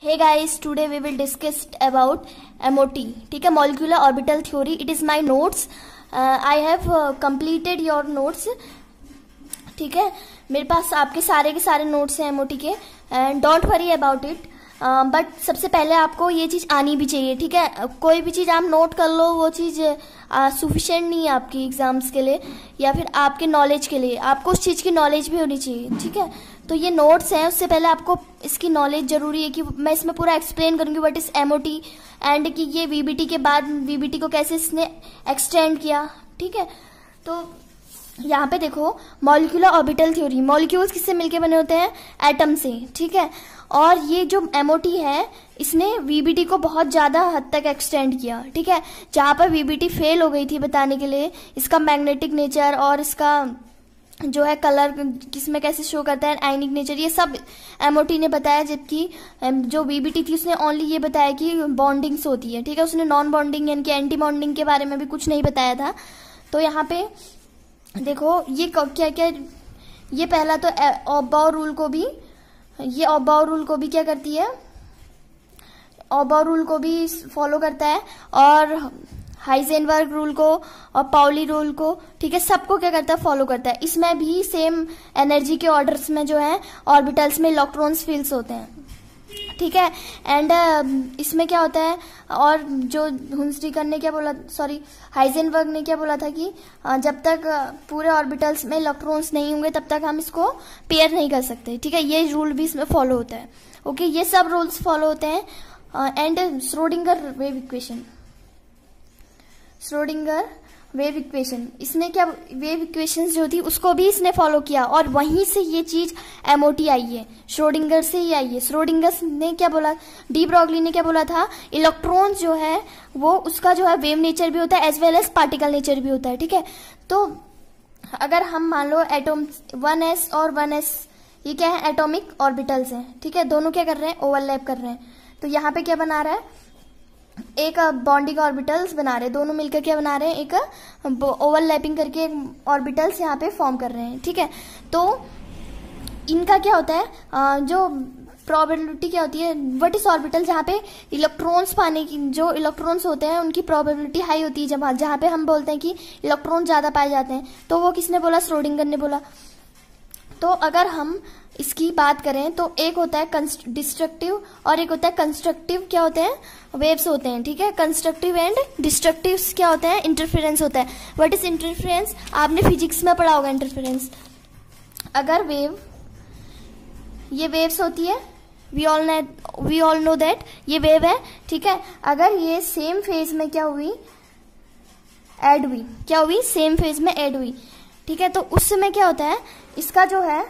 Hey guys, today we will discuss about MOT. ठीक है, molecular orbital theory. It is my notes. I have completed your notes. ठीक है, मेरे पास आपके सारे के सारे नोट्स हैं MOT के. Don't worry about it. But सबसे पहले आपको ये चीज आनी भी चाहिए. ठीक है, कोई भी चीज आप नोट कर लो, वो चीज सफिशिएंट नहीं है आपकी एग्जाम्स के लिए या फिर आपके नॉलेज के लिए. आपको उस चीज की नॉलेज भी होनी चाहिए. ठीक है, तो ये नोट्स हैं, उससे पहले आपको इसकी नॉलेज जरूरी है कि मैं इसमें पूरा एक्सप्लेन करूंगी व्हाट इज MOT एंड कि ये VBT के बाद VBT को कैसे इसने एक्सटेंड किया. ठीक है, तो यहाँ पे देखो मॉलिक्यूलर ऑर्बिटल थ्योरी. मॉलिक्यूल्स किससे मिलके बने होते हैं? एटम से. ठीक है, और ये जो MOT है इसने VBT को बहुत ज्यादा हद तक एक्सटेंड किया. ठीक है, जहां पर VBT फेल हो गई थी बताने के लिए इसका मैग्नेटिक नेचर और इसका जो है कलर किसमें कैसे शो करता है, आयनिक नेचर, ये सब MOT ने बताया. जबकि जो VBT थी उसने ओनली ये बताया कि बॉन्डिंग्स होती है. ठीक है, उसने नॉन बॉन्डिंग यानी कि एंटी बॉन्डिंग के बारे में भी कुछ नहीं बताया था. तो यहाँ पे देखो ये क्या क्या, ये पहला तो ऑबाउ रूल को भी, ये ऑबाउ रूल को भी क्या करती है, ऑबाउ रूल को भी फॉलो करता है और हाइजेनबर्ग रूल को और पाउली रूल को. ठीक है, सबको क्या करता है, फॉलो करता है. इसमें भी सेम एनर्जी के ऑर्डर्स में जो है ऑर्बिटल्स में इलेक्ट्रॉन्स फील्ड्स होते हैं. ठीक है, एंड इसमें क्या होता है, और जो हुंसडीकर ने क्या बोला, सॉरी हाइजेनबर्ग ने क्या बोला था कि जब तक पूरे ऑर्बिटल्स में इलेक्ट्रॉन्स नहीं होंगे तब तक हम इसको पेयर नहीं कर सकते. ठीक है, ये रूल भी इसमें फॉलो होता है. ओके, ये सब रूल्स फॉलो होते हैं. And Schrodinger wave equation, Schrodinger wave equation, इसने क्या, वेव इक्वेशंस जो थी उसको भी इसने फॉलो किया और वहीं से ये चीज MOT आई है, श्रोडिंगर से ही आई है. श्रोडिंगर ने क्या बोला, डी ब्रॉगली ने क्या बोला था, इलेक्ट्रॉन जो है वो उसका जो है वेव नेचर भी होता है as well as particle nature भी होता है. ठीक है, तो अगर हम मान लो एटम 1s और 1s, ये क्या है, एटॉमिक ऑर्बिटल्स हैं. ठीक है, दोनों क्या कर रहे हैं, ओवरलैप कर रहे हैं. तो यहाँ पे क्या बना रहा है, एक बॉन्डिंग ऑर्बिटल्स बना रहे हैं, दोनों मिलकर क्या बना रहे हैं, एक ओवरलैपिंग करके एक ऑर्बिटल्स यहाँ पे फॉर्म कर रहे हैं. ठीक है, तो इनका क्या होता है, जो प्रोबेबिलिटी क्या होती है, व्हाट इज ऑर्बिटल, जहाँ पे इलेक्ट्रॉन्स पाने की, जो इलेक्ट्रॉन्स होते हैं उनकी प्रोबेबिलिटी हाई होती है. जब जहाँ पे हम बोलते हैं कि इलेक्ट्रॉन ज्यादा पाए जाते हैं, तो वो किसने बोला, श्रोडिंगर ने बोला. तो अगर हम इसकी बात करें तो एक होता है डिस्ट्रक्टिव और एक होता है कंस्ट्रक्टिव. क्या होते हैं, वेव्स होते हैं. ठीक है, कंस्ट्रक्टिव एंड डिस्ट्रक्टिव क्या होता है, इंटरफेरेंस होता है. व्हाट इज इंटरफेरेंस, आपने फिजिक्स में पढ़ा होगा इंटरफेरेंस. अगर वेव, ये वेव्स होती है, वी ऑल नो दैट ये वेव है. ठीक है, अगर ये सेम फेज में क्या हुई, ऐड हुई, क्या हुई, सेम फेज में ऐड हुई. ठीक है, तो उस समय क्या होता है, इसका जो है,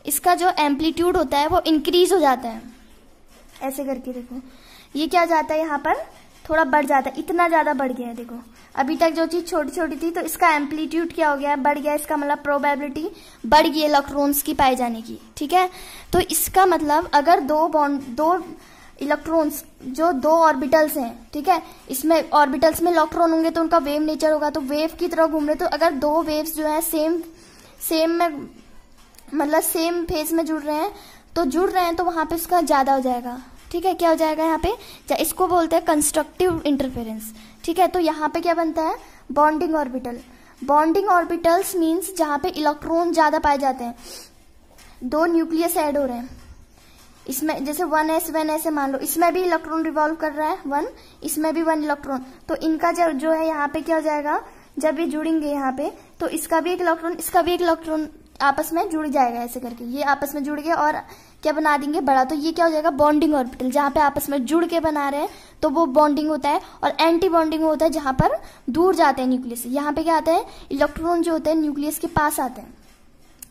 इसका जो एम्पलीट्यूड होता है वो इंक्रीज हो जाता है. ऐसे करके देखो, ये क्या जाता है, यहाँ पर थोड़ा बढ़ जाता है, इतना ज्यादा बढ़ गया है. देखो अभी तक जो चीज छोटी छोटी थी तो इसका एम्पलीट्यूड क्या हो गया है, बढ़ गया. इसका मतलब प्रोबेबिलिटी बढ़ गई इलेक्ट्रॉन्स की पाए जाने की. ठीक है, तो इसका मतलब अगर दो इलेक्ट्रॉन्स, जो दो ऑर्बिटल्स हैं, ठीक है, इसमें ऑर्बिटल्स में इलेक्ट्रॉन होंगे तो उनका वेव नेचर होगा, तो वेव की तरह घूम रहे. तो अगर दो वेव्स जो है सेम में, मतलब सेम फेज में जुड़ रहे हैं तो वहां पे उसका ज्यादा हो जाएगा. ठीक है, क्या हो जाएगा यहाँ पे, इसको बोलते हैं कंस्ट्रक्टिव इंटरफेरेंस. ठीक है, तो यहाँ पे क्या बनता है, bonding orbital. Bonding orbitals means जहां पे इलेक्ट्रॉन ज्यादा पाए जाते हैं, दो न्यूक्लियस ऐड हो रहे हैं. इसमें जैसे 1s है, मान लो इसमें भी इलेक्ट्रॉन रिवॉल्व कर रहा है 1, इसमें भी 1 इलेक्ट्रॉन. तो इनका जो है यहाँ पे क्या हो जाएगा, जब ये जुड़ेंगे यहाँ पे तो इसका भी एक इलेक्ट्रॉन, इसका भी एक इलेक्ट्रॉन आपस में जुड़ जाएगा. ऐसे करके ये आपस में जुड़ गए और क्या बना देंगे, बड़ा. तो ये क्या हो जाएगा, बॉन्डिंग ऑर्बिटल. जहां पे आपस में जुड़ के बना रहे हैं तो वो बॉन्डिंग होता है. और एंटी बॉन्डिंग होता है जहां पर दूर जाते हैं न्यूक्लियस से. यहाँ पे क्या आता है, इलेक्ट्रॉन जो होते हैं न्यूक्लियस के पास आते हैं.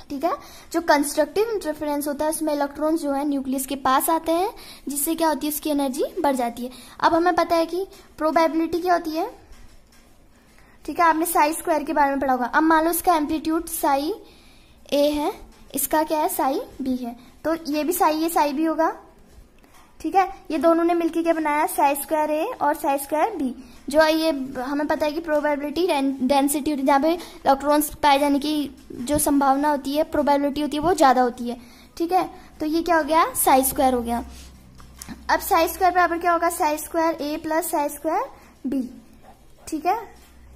ठीक है, जो कंस्ट्रक्टिव इंटरफेरेंस होता है उसमें इलेक्ट्रॉन जो है न्यूक्लियस के पास आते हैं, जिससे क्या होती है, उसकी एनर्जी बढ़ जाती है. अब हमें पता है कि प्रोबेबिलिटी क्या होती है. ठीक है, आपने साई स्क्वायर के बारे में पढ़ा होगा. अब मान लो इसका एम्पलीट्यूड साई ए है, इसका क्या है, साई बी है. तो ये भी साई ए साई बी होगा. ठीक है, ये दोनों ने मिलकर क्या बनाया, साई स्क्वायर ए और साई स्क्वायर बी. जो ये हमें पता है कि प्रोबेबिलिटी डेंसिटी होती है, जहाँ पे इलेक्ट्रॉन्स पाए जाने की जो संभावना होती है, प्रोबेबिलिटी होती है, वो ज्यादा होती है. ठीक है, तो ये क्या हो गया, साई स्क्वायर हो गया. अब साई स्क्वायर बराबर क्या होगा, साई स्क्वायर ए प्लस साई स्क्वायर बी। ठीक है,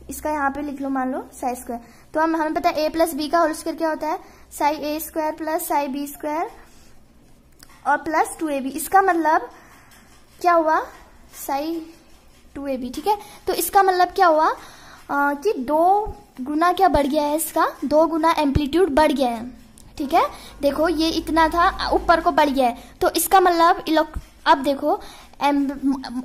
इसका यहाँ पे लिख लो, मान लो साई स्क्वायर। तो हमें पता है ए प्लस बी का होल स्क्वायर क्या होता है, साई ए स्क्वायर प्लस साई बी स्क्वायर और प्लस 2ab। इसका मतलब क्या हुआ, साई 2ab। ठीक है, तो इसका मतलब क्या हुआ कि 2 गुना क्या बढ़ गया है, इसका 2 गुना एम्पलीट्यूड बढ़ गया है। ठीक है, देखो ये इतना था, ऊपर को बढ़ गया है, तो इसका मतलब अब देखो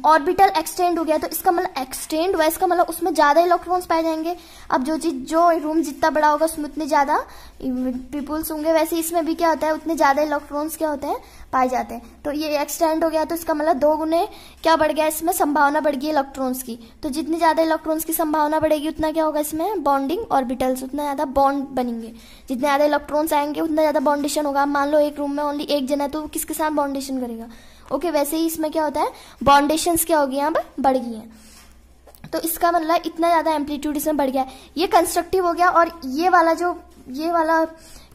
ऑर्बिटल एक्सटेंड हो गया, तो इसका मतलब एक्सटेंड हुआ, इसका मतलब उसमें ज्यादा इलेक्ट्रॉन्स पाए जाएंगे। अब जो रूम जितना बड़ा होगा उसमें उतने ज्यादा पीपुल्स होंगे, वैसे इसमें भी क्या होता है, उतने ज्यादा इलेक्ट्रॉन्स क्या होते हैं, पाए जाते हैं। तो ये एक्सटेंड हो गया, तो इसका मतलब 2 गुने क्या बढ़ गया, इसमें संभावना बढ़ गई इलेक्ट्रॉन्स की। तो जितनी ज्यादा इलेक्ट्रॉन्स की संभावना बढ़ेगी उतना क्या होगा, इसमें बॉन्डिंग ऑर्बिटल्स, उतना ज्यादा बॉन्ड बनेंगे। जितने ज्यादा इलेक्ट्रॉन्स आएंगे उतना ज्यादा बॉन्डेशन होगा। मान लो एक रूम में ओनली एक जन है, तो किसके साथ बॉन्डेशन करेगा। ओके, वैसे ही इसमें क्या होता है, बॉन्डेशंस क्या हो गई, यहाँ पर बढ़ गई है। तो इसका मतलब इतना ज्यादा एम्पलीट्यूड इसमें बढ़ गया है, ये कंस्ट्रक्टिव हो गया। और ये वाला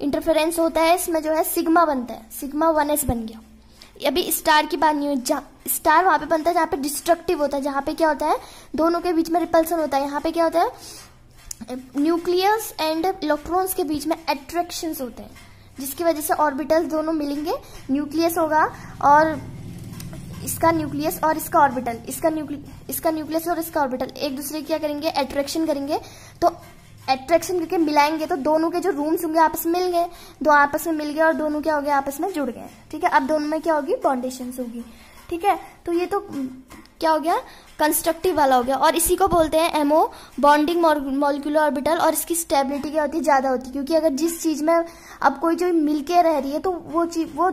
इंटरफेरेंस होता है, इसमें जो है सिग्मा बनता है, सिग्मा 1s बन गया। अभी स्टार की बात नहीं हुई, स्टार वहां पे बनता है जहां पे डिस्ट्रक्टिव होता है, जहां पे क्या होता है, दोनों के बीच में रिपल्सन होता है। यहाँ पे क्या होता है, न्यूक्लियस एंड इलेक्ट्रॉन्स के बीच में अट्रैक्शंस होते हैं, जिसकी वजह से ऑर्बिटल्स दोनों मिलेंगे। न्यूक्लियस होगा और इसका न्यूक्लियस और इसका ऑर्बिटल, इसका न्यूक्लियस और इसका ऑर्बिटल एक दूसरे की क्या करेंगे, अट्रैक्शन करेंगे। तो अट्रैक्शन करके मिलाएंगे, तो दोनों के जो रूम्स होंगे आपस में मिल गए, दो आपस में मिल गए और दोनों क्या हो गए, आपस में जुड़ गए। ठीक है, अब दोनों में क्या होगी, बॉन्डेशंस होगी। ठीक है, तो ये तो क्या हो गया, कंस्ट्रक्टिव वाला हो गया। और इसी को बोलते हैं एमओ, बॉन्डिंग मॉलिक्यूलर ऑर्बिटल। और इसकी स्टेबिलिटी क्या होती है, ज्यादा होती है, क्योंकि अगर जिस चीज में अब कोई जो मिलके रह रही है, तो वो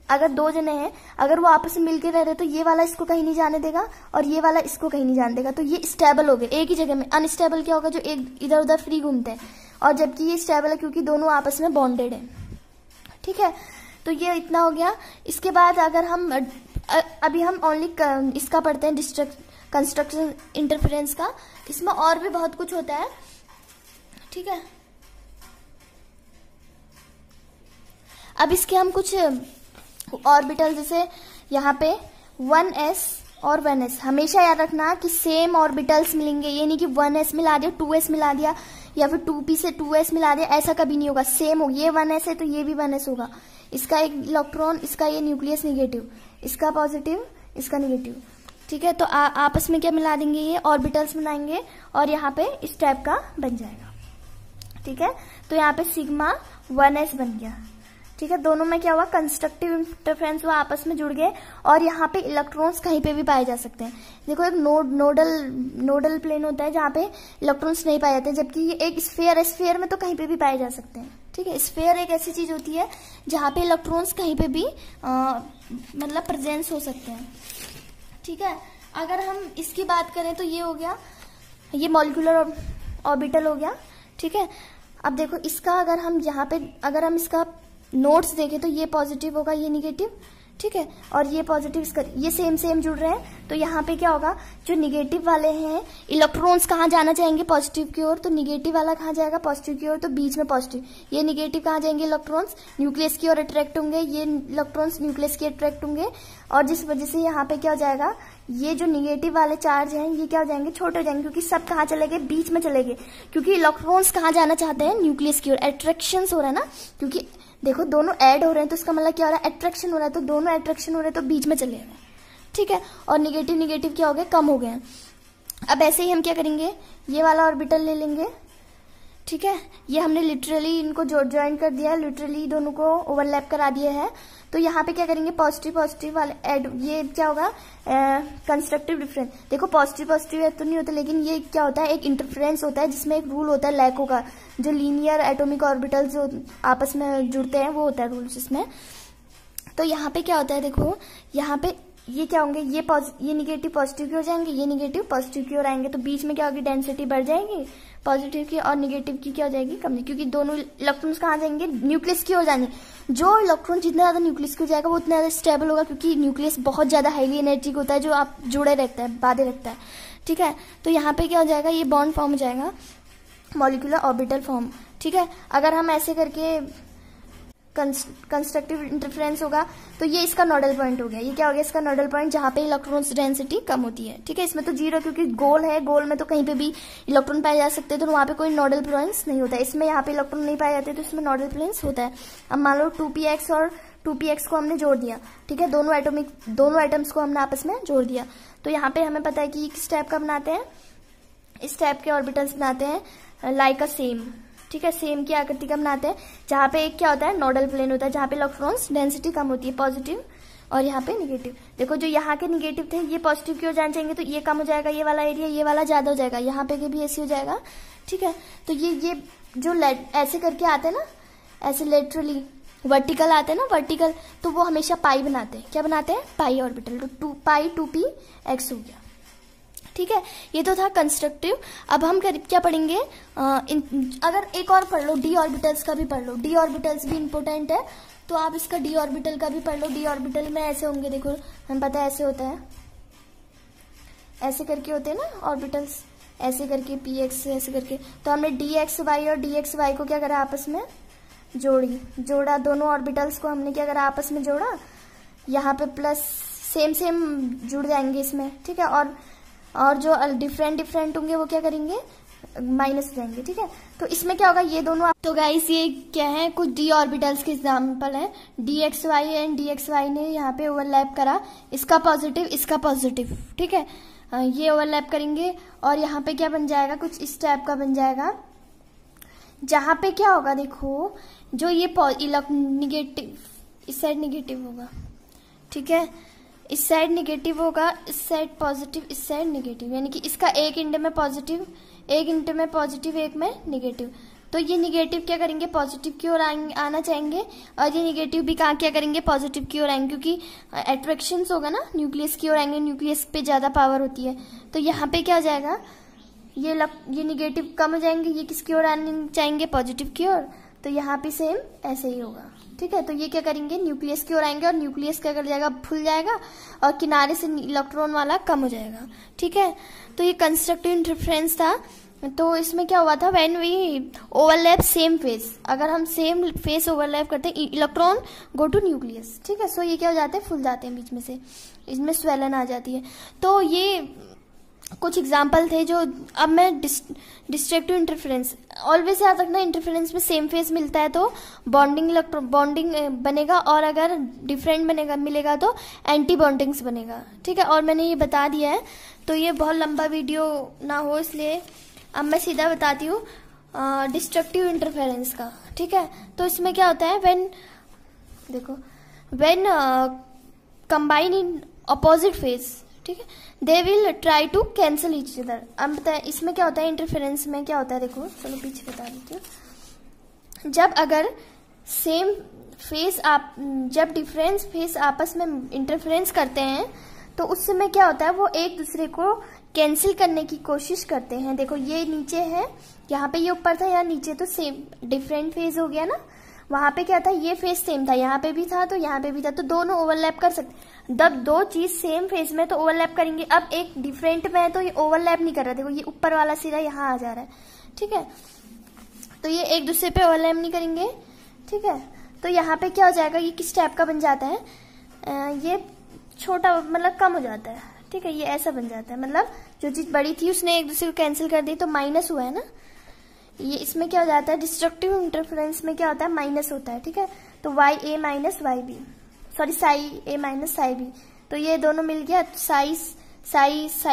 अगर 2 जने हैं, अगर वो आपस में मिलके रह रहे हैं, तो ये वाला इसको कहीं नहीं जाने देगा और ये वाला इसको कहीं नहीं जाने देगा। तो ये स्टेबल हो गए एक ही जगह में। अनस्टेबल क्या होगा, जो एक इधर उधर फ्री घूमते हैं, और जबकि ये स्टेबल है क्योंकि दोनों आपस में बॉन्डेड है। ठीक है, तो ये इतना हो गया। इसके बाद अगर हम अभी हम ओनली इसका पढ़ते हैं, कंस्ट्रक्शन इंटरफेरेंस का। इसमें और भी बहुत कुछ होता है। ठीक है, अब इसके हम कुछ ऑर्बिटल, जैसे यहाँ पे 1s और 1s, हमेशा याद रखना कि सेम ऑर्बिटल्स मिलेंगे। ये नहीं कि 1s मिला दिया 2s मिला दिया, या फिर 2p से 2s मिला दिया, ऐसा कभी नहीं होगा। सेम हो, ये 1s है तो ये भी 1s होगा। इसका एक इलेक्ट्रॉन, इसका ये न्यूक्लियस निगेटिव, इसका पॉजिटिव, इसका निगेटिव। ठीक है, तो आपस में क्या मिला देंगे, ये ऑर्बिटल्स बनाएंगे और यहाँ पे इस टाइप का बन जाएगा। ठीक है, तो यहाँ पे सिग्मा 1s बन गया। ठीक है, दोनों में क्या हुआ, कंस्ट्रक्टिव इंटरफेरेंस हुआ, आपस में जुड़ गए। और यहाँ पे इलेक्ट्रॉन्स कहीं पे भी पाए जा सकते हैं। देखो, एक नोडल प्लेन होता है जहाँ पे इलेक्ट्रॉन्स नहीं पाए जाते, जबकि ये एक स्फीयर है, स्फीयर में तो कहीं पे भी पाए जा सकते हैं। ठीक है, स्फीयर एक ऐसी चीज होती है जहाँ पे इलेक्ट्रॉन्स कहीं पे भी मतलब प्रेजेंस हो सकते हैं। ठीक है, अगर हम इसकी बात करें तो ये हो गया, ये मॉलिक्यूलर ऑर्बिटल हो गया। ठीक है, अब देखो इसका अगर हम यहाँ पे अगर हम इसका नोट्स देखें तो ये पॉजिटिव होगा, ये निगेटिव। ठीक है, और ये पॉजिटिव, इसका ये सेम जुड़ रहे हैं। तो यहाँ पे क्या होगा, जो निगेटिव वाले हैं इलेक्ट्रॉन्स कहाँ जाना चाहेंगे, पॉजिटिव की ओर। तो निगेटिव वाला कहाँ जाएगा, पॉजिटिव की ओर। तो बीच में पॉजिटिव, ये निगेटिव कहाँ जाएंगे, इलेक्ट्रॉन्स न्यूक्लियस की ओर अट्रैक्ट होंगे, ये इलेक्ट्रॉन्स न्यूक्लियस की अट्रैक्ट होंगे। और जिस वजह से यहाँ पे क्या हो जाएगा, ये जो निगेटिव वाले चार्ज हैं ये क्या हो जाएंगे, छोटे हो जाएंगे, क्योंकि सब कहाँ चले गए, बीच में चले गए। क्योंकि इलेक्ट्रॉन्स कहाँ जाना चाहते हैं, न्यूक्लियस की ओर। अट्रैक्शन हो रहा है ना, क्योंकि देखो दोनों ऐड हो रहे हैं, तो इसका मतलब क्या हो रहा है, अट्रैक्शन हो रहा है। तो दोनों अट्रैक्शन हो रहे हैं तो बीच में चले गए। ठीक है, और निगेटिव क्या हो गए, कम हो गए हैं। अब ऐसे ही हम क्या करेंगे, ये वाला ऑर्बिटल ले लेंगे। ठीक है, ये हमने लिटरली इनको ज्वाइन कर दिया है, लिटरली दोनों को ओवरलैप करा दिया है। तो यहाँ पे क्या करेंगे, पॉजिटिव वाले ऐड, ये क्या होगा, कंस्ट्रक्टिव डिफरेंस। देखो पॉजिटिव तो नहीं होता, लेकिन ये क्या होता है, एक इंटरफेरेंस होता है जिसमें एक रूल होता है लैको का, जो लीनियर एटॉमिक ऑर्बिटल्स जो आपस में जुड़ते हैं वो होता है रूल इसमें। तो यहाँ पे क्या होता है, देखो यहाँ पे ये क्या होंगे, ये निगेटिव पॉजिटिव की हो जाएंगे, ये निगेटिव पॉजिटिव की ओर आएंगे। तो बीच में क्या होगी, डेंसिटी बढ़ जाएगी पॉजिटिव की, और निगेटिव की क्या हो जाएगी, कम, क्योंकि दोनों इलेक्ट्रॉन्स कहाँ जाएंगे, न्यूक्लियस की ओर जाएंगे। जो इलेक्ट्रॉन जितना ज्यादा न्यूक्लियस की ओर जाएगा वो उतना ज्यादा स्टेबल होगा, क्योंकि न्यूक्लियस बहुत ज्यादा हाईली एनर्जिक होता है, जो आप जुड़े रहता है, बांधे रखता है। ठीक है, तो यहाँ पे क्या हो जाएगा, ये बॉन्ड फॉर्म हो जाएगा, मॉलिक्यूलर ऑर्बिटल फॉर्म। ठीक है, अगर हम ऐसे करके कंस्ट्रक्टिव इंटरफेरेंस होगा तो ये इसका नोडल पॉइंट हो गया। ये क्या हो गया, इसका नोडल पॉइंट जहां पे इलेक्ट्रॉन्स डेंसिटी कम होती है। ठीक है, इसमें तो 0 क्योंकि गोल है, गोल में तो कहीं पे भी इलेक्ट्रॉन पाए जा सकते हैं, तो वहां पे कोई नोडल पॉइंट्स नहीं होता है। इसमें यहाँ पे इलेक्ट्रॉन नहीं पाए जाते तो इसमें नोडल पॉइंट्स होता है। अब मान लो 2px और 2px को हमने जोड़ दिया। ठीक है, दोनों एटम्स को हमने आपस में जोड़ दिया। तो यहाँ पे हमें पता है कि किस टाइप का बनाते हैं, इस टाइप के ऑर्बिटल्स बनाते हैं लाइक अ सेम। ठीक है, सेम की आकृति का बनाते हैं, जहां पे एक क्या होता है, नोडल प्लेन होता है, जहां पे इलेक्ट्रॉन्स डेंसिटी कम होती है, पॉजिटिव, और यहाँ पे निगेटिव। देखो जो यहाँ के निगेटिव थे ये पॉजिटिव की ओर जाने चाहिए, तो ये कम हो जाएगा, ये वाला एरिया, ये वाला ज्यादा हो जाएगा, यहाँ पे भी ऐसे हो जाएगा। ठीक है, तो ये जो ऐसे करके आते हैं ना, ऐसे लेटरली वर्टिकल आते हैं ना, वर्टिकल, तो वो हमेशा पाई बनाते हैं। क्या बनाते हैं, पाई ऑर्बिटल। तो 2π2px हो गया। ठीक है, ये तो था कंस्ट्रक्टिव। अब हम क्या पढ़ेंगे, अगर एक और पढ़ लो, डी ऑर्बिटल्स का भी पढ़ लो। डी ऑर्बिटल्स भी इंपॉर्टेंट है, तो आप इसका डी ऑर्बिटल का भी पढ़ लो। डी ऑर्बिटल में ऐसे होंगे, देखो हमें पता है ऐसे होता है, ऐसे करके होते हैं ना ऑर्बिटल्स, ऐसे करके px ऐसे करके। तो हमने dxy और dxy को क्या करा, आपस में जोड़ा, दोनों ऑर्बिटल्स को हमने क्या करा, आपस में जोड़ा। यहाँ पे प्लस सेम जुड़ जाएंगे इसमें। ठीक है, और जो डिफरेंट होंगे वो क्या करेंगे, माइनस हो जाएंगे। ठीक है, तो इसमें क्या होगा, ये दोनों। तो गाइस ये क्या है, कुछ डी ऑर्बिटल्स के एग्जाम्पल है। dxy एंड dxy ने यहाँ पे ओवरलैप करा, इसका पॉजिटिव, इसका पॉजिटिव। ठीक है, ये ओवरलैप करेंगे और यहाँ पे क्या बन जाएगा, कुछ इस टाइप का बन जाएगा, जहां पे क्या होगा, देखो जो ये निगेटिव, इस साइड निगेटिव होगा। ठीक है, इस साइड निगेटिव होगा, इस साइड पॉजिटिव, इस साइड निगेटिव, यानी कि इसका एक इंड में पॉजिटिव, एक इंड में पॉजिटिव, एक में निगेटिव। तो ये निगेटिव क्या करेंगे, पॉजिटिव की ओर आना चाहेंगे, और ये निगेटिव भी कहाँ क्या करेंगे, पॉजिटिव की ओर आएंगे, क्योंकि अट्रैक्शन होगा ना, न्यूक्लियस की ओर आएंगे, न्यूक्लियस पे ज्यादा पावर होती है। तो यहाँ पे क्या हो जाएगा, ये निगेटिव कम हो जाएंगे, ये किसकी ओर आने चाहेंगे, पॉजिटिव की ओर। तो यहाँ पे सेम ऐसे ही होगा। ठीक है, तो ये क्या करेंगे, न्यूक्लियस की ओर आएंगे, और न्यूक्लियस क्या कर जाएगा, फुल जाएगा, और किनारे से इलेक्ट्रॉन वाला कम हो जाएगा। ठीक है, तो ये कंस्ट्रक्टिव इंटरफेरेंस था। तो इसमें क्या हुआ था, when we overlap same face, अगर हम सेम फेस ओवरलैप करते हैं, इलेक्ट्रॉन गो टू न्यूक्लियस। ठीक है, सो ये क्या हो जाते हैं, फुल जाते हैं बीच में से, इसमें स्वेलन आ जाती है। तो ये कुछ एग्जाम्पल थे जो। अब मैं डिस्ट्रक्टिव इंटरफेरेंस, ऑलवेज याद रखना, इंटरफेरेंस में सेम फेस मिलता है तो बॉन्डिंग बनेगा, और अगर डिफरेंट मिलेगा तो एंटी बॉन्डिंग्स बनेगा। ठीक है, और मैंने ये बता दिया है, तो ये बहुत लंबा वीडियो ना हो, इसलिए अब मैं सीधा बताती हूँ डिस्ट्रक्टिव इंटरफेरेंस का। ठीक है, तो इसमें क्या होता है, when combine in opposite face, ठीक है, they will try to cancel each other. अब बताए इसमें क्या होता है, इंटरफेरेंस में क्या होता है, देखो चलो पीछे बता देती हूँ। जब अगर सेम फेस जब डिफरेंस फेस आपस में इंटरफेरेंस करते हैं, तो उस समय क्या होता है, वो एक दूसरे को कैंसिल करने की कोशिश करते हैं। देखो ये नीचे है, यहाँ पे ये ऊपर था, यहाँ नीचे, तो सेम डिफरेंट फेज हो गया ना। वहां पे क्या था, ये फेज सेम था, यहाँ पे भी था तो यहाँ पे भी था, तो दोनों ओवरलैप कर सकते। जब दो चीज सेम फेज में तो ओवरलैप करेंगे। अब एक डिफरेंट में है तो ये ओवरलैप नहीं कर रहा, देखो ये ऊपर वाला सीधा यहाँ आ जा रहा है। ठीक है, तो ये एक दूसरे पे ओवरलैप नहीं करेंगे। ठीक है, तो यहाँ पे क्या हो जाएगा, ये किस टाइप का बन जाता है, ये छोटा मतलब कम हो जाता है। ठीक है, ये ऐसा बन जाता है, मतलब जो चीज बड़ी थी उसने एक दूसरे को कैंसिल कर दी, तो माइनस हुआ है ना। ये इसमें क्या हो जाता है, डिस्ट्रक्टिव इंटरफेरेंस में क्या होता है, माइनस होता है। ठीक है, तो YA minus YB, sorry Sai A minus psi B, तो ये दोनों मिल गया, साई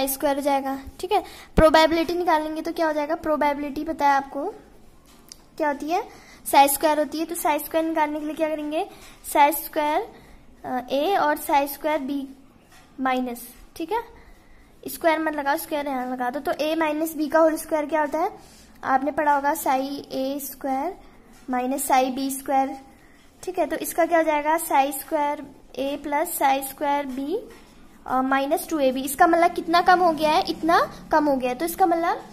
स्क्वायर हो जाएगा। ठीक है, प्रोबेबिलिटी निकालेंगे तो क्या हो जाएगा, प्रोबेबिलिटी पता है आपको क्या होती है, साई स्क्वायर होती है। तो साई स्क्वायर निकालने के लिए क्या करेंगे, साई स्क्वायर A और साई स्क्वायर B माइनस। ठीक है, स्क्वायर मत लगाओ, स्क्वायर यहाँ लगा दो। तो A माइनस B का होल स्क्वायर क्या होता है, आपने पढ़ा होगा, Sai A square minus psi B square. ठीक है, तो इसका क्या हो जाएगा, Sai square A plus psi square B minus 2AB। इसका मतलब कितना कम हो गया है, इतना कम हो गया है, तो इसका मतलब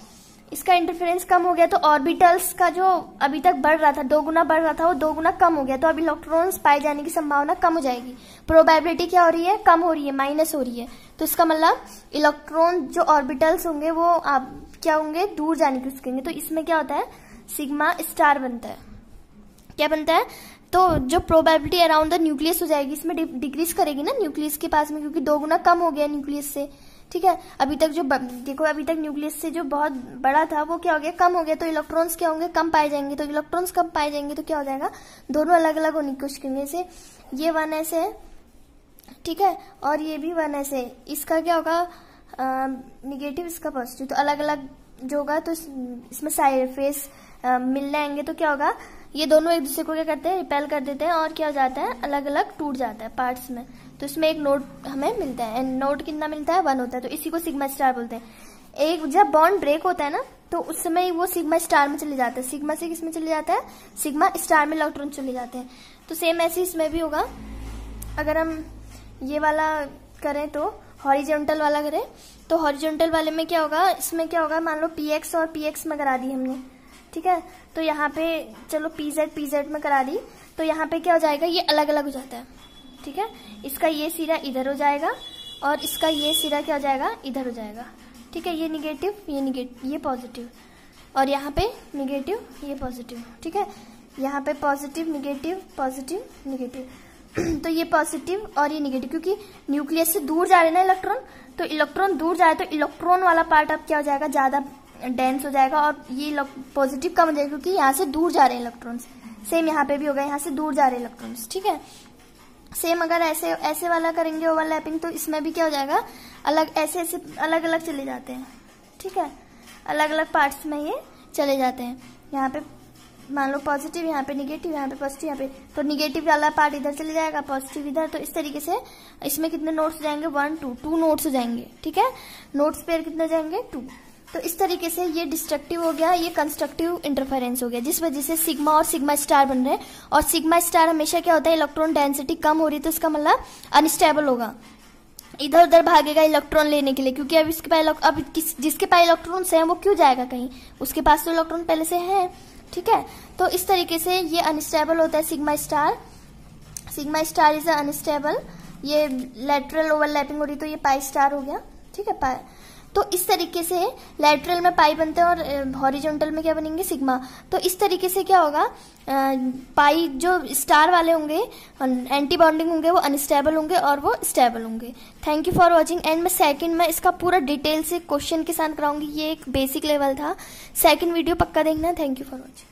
इसका इंटरफेरेंस कम हो गया, तो ऑर्बिटल्स का जो अभी तक बढ़ रहा था, 2 गुना बढ़ रहा था, वो 2 गुना कम हो गया, तो अब इलेक्ट्रॉन्स पाए जाने की संभावना कम हो जाएगी। प्रोबेबिलिटी क्या हो रही है, कम हो रही है, माइनस हो रही है। तो इसका मतलब इलेक्ट्रॉन जो ऑर्बिटल्स होंगे वो आप क्या होंगे, दूर जाने की कोशिश करेंगे। तो इसमें क्या होता है, सिग्मा स्टार बनता है। क्या बनता है, तो जो प्रोबेबिलिटी अराउंड द न्यूक्लियस हो जाएगी इसमें डिक्रीज करेगी ना न्यूक्लियस के पास में, क्योंकि 2 गुना कम हो गया न्यूक्लियस से। ठीक है, अभी तक जो देखो अभी तक न्यूक्लियस से जो बहुत बड़ा था वो क्या हो गया, कम हो गया, तो इलेक्ट्रॉन्स क्या होंगे, कम पाए जाएंगे। तो इलेक्ट्रॉन्स कम पाए जाएंगे तो क्या हो जाएगा, दोनों अलग अलग होने की कोशिश करेंगे। जैसे ये 1s है, ठीक है, और ये भी 1s है, इसका क्या होगा निगेटिव, इसका पॉजिटिव, तो अलग अलग जो होगा तो इसमें साइड फेस मिलने आएंगे तो क्या होगा, ये दोनों एक दूसरे को क्या करते हैं, रिपेल कर देते हैं और क्या हो जाता है, अलग अलग टूट जाता है पार्ट्स में। तो इसमें एक नोड हमें मिलता है, एंड नोड कितना मिलता है, 1 होता है, तो इसी को सिग्मा स्टार बोलते हैं। एक जब बॉन्ड ब्रेक होता है ना तो उस समय वो सिग्मा स्टार में चले जाता है, सिग्मा से किसमें चले जाता है, सिग्मा स्टार में इलेक्ट्रॉन चले जाते हैं। तो सेम ऐसे इसमें भी होगा, अगर हम ये वाला करें तो हॉरिजॉन्टल वाला करें तो हॉरिजॉन्टल वाले में क्या होगा, इसमें क्या होगा, मान लो px और px में करा दी हमने, ठीक है, तो यहाँ पे चलो pz में करा दी, तो यहाँ पे क्या हो जाएगा, ये अलग अलग हो जाता है। ठीक है, इसका ये सिरा इधर हो जाएगा और इसका ये सिरा क्या हो जाएगा, इधर हो जाएगा। ठीक है, ये निगेटिव ये पॉजिटिव, और यहाँ पे निगेटिव ये पॉजिटिव। ठीक है, यहाँ पे पॉजिटिव निगेटिव तो ये पॉजिटिव और ये निगेटिव, क्योंकि न्यूक्लियस से दूर जा रहे हैं ना इलेक्ट्रॉन, तो इलेक्ट्रॉन दूर जाए तो इलेक्ट्रॉन वाला पार्ट अब क्या हो जाएगा, ज्यादा डेंस हो जाएगा, और ये पॉजिटिव कम हो जाएगा क्योंकि यहाँ से दूर जा रहे हैं इलेक्ट्रॉन्स। सेम यहाँ पे भी होगा, यहाँ से दूर जा रहे हैं इलेक्ट्रॉन्स। ठीक है, सेम अगर ऐसे वाला करेंगे ओवरलैपिंग, तो इसमें भी क्या हो जाएगा, ऐसे अलग अलग चले जाते हैं। ठीक है, अलग अलग पार्ट्स में ये चले जाते हैं। यहाँ पे मान लो पॉजिटिव, यहाँ पे निगेटिव, यहाँ पे पॉजिटिव, यहाँ पे, तो निगेटिव वाला पार्ट इधर चले जाएगा, पॉजिटिव इधर। तो इस तरीके से इसमें कितने नोड्स हो जाएंगे, 1 2 नोड्स हो जाएंगे। ठीक है, नोड्स पेयर कितने हो जाएंगे, 2। तो इस तरीके से ये डिस्ट्रक्टिव हो गया, ये कंस्ट्रक्टिव इंटरफेरेंस हो गया, जिस वजह से सिग्मा और सिग्मा स्टार बन रहे हैं। और सिग्मा स्टार हमेशा क्या होता है, इलेक्ट्रॉन डेंसिटी कम हो रही है तो इसका मतलब अनस्टेबल होगा, इधर उधर भागेगा इलेक्ट्रॉन लेने के लिए, क्योंकि अब इसके पास जिसके पास इलेक्ट्रॉन्स हैं वो क्यों जाएगा कहीं, उसके पास तो इलेक्ट्रॉन पहले से है। ठीक है, तो इस तरीके से ये अनस्टेबल होता है सिग्मा स्टार इज अनस्टेबल। ये लेटरल ओवरलैपिंग हो रही तो ये पाई स्टार हो गया। ठीक है, पाई, तो इस तरीके से लेटरल में पाई बनते हैं और हॉरिजॉन्टल में क्या बनेंगे, सिग्मा। तो इस तरीके से क्या होगा, पाई जो स्टार वाले होंगे एंटी बॉन्डिंग होंगे वो अनस्टेबल होंगे और वो स्टेबल होंगे। Thank you for watching. And मैं सेकंड में इसका पूरा डिटेल से क्वेश्चन के साथ कराऊंगी, ये एक बेसिक लेवल था। सेकंड वीडियो पक्का देखना। Thank you for watching.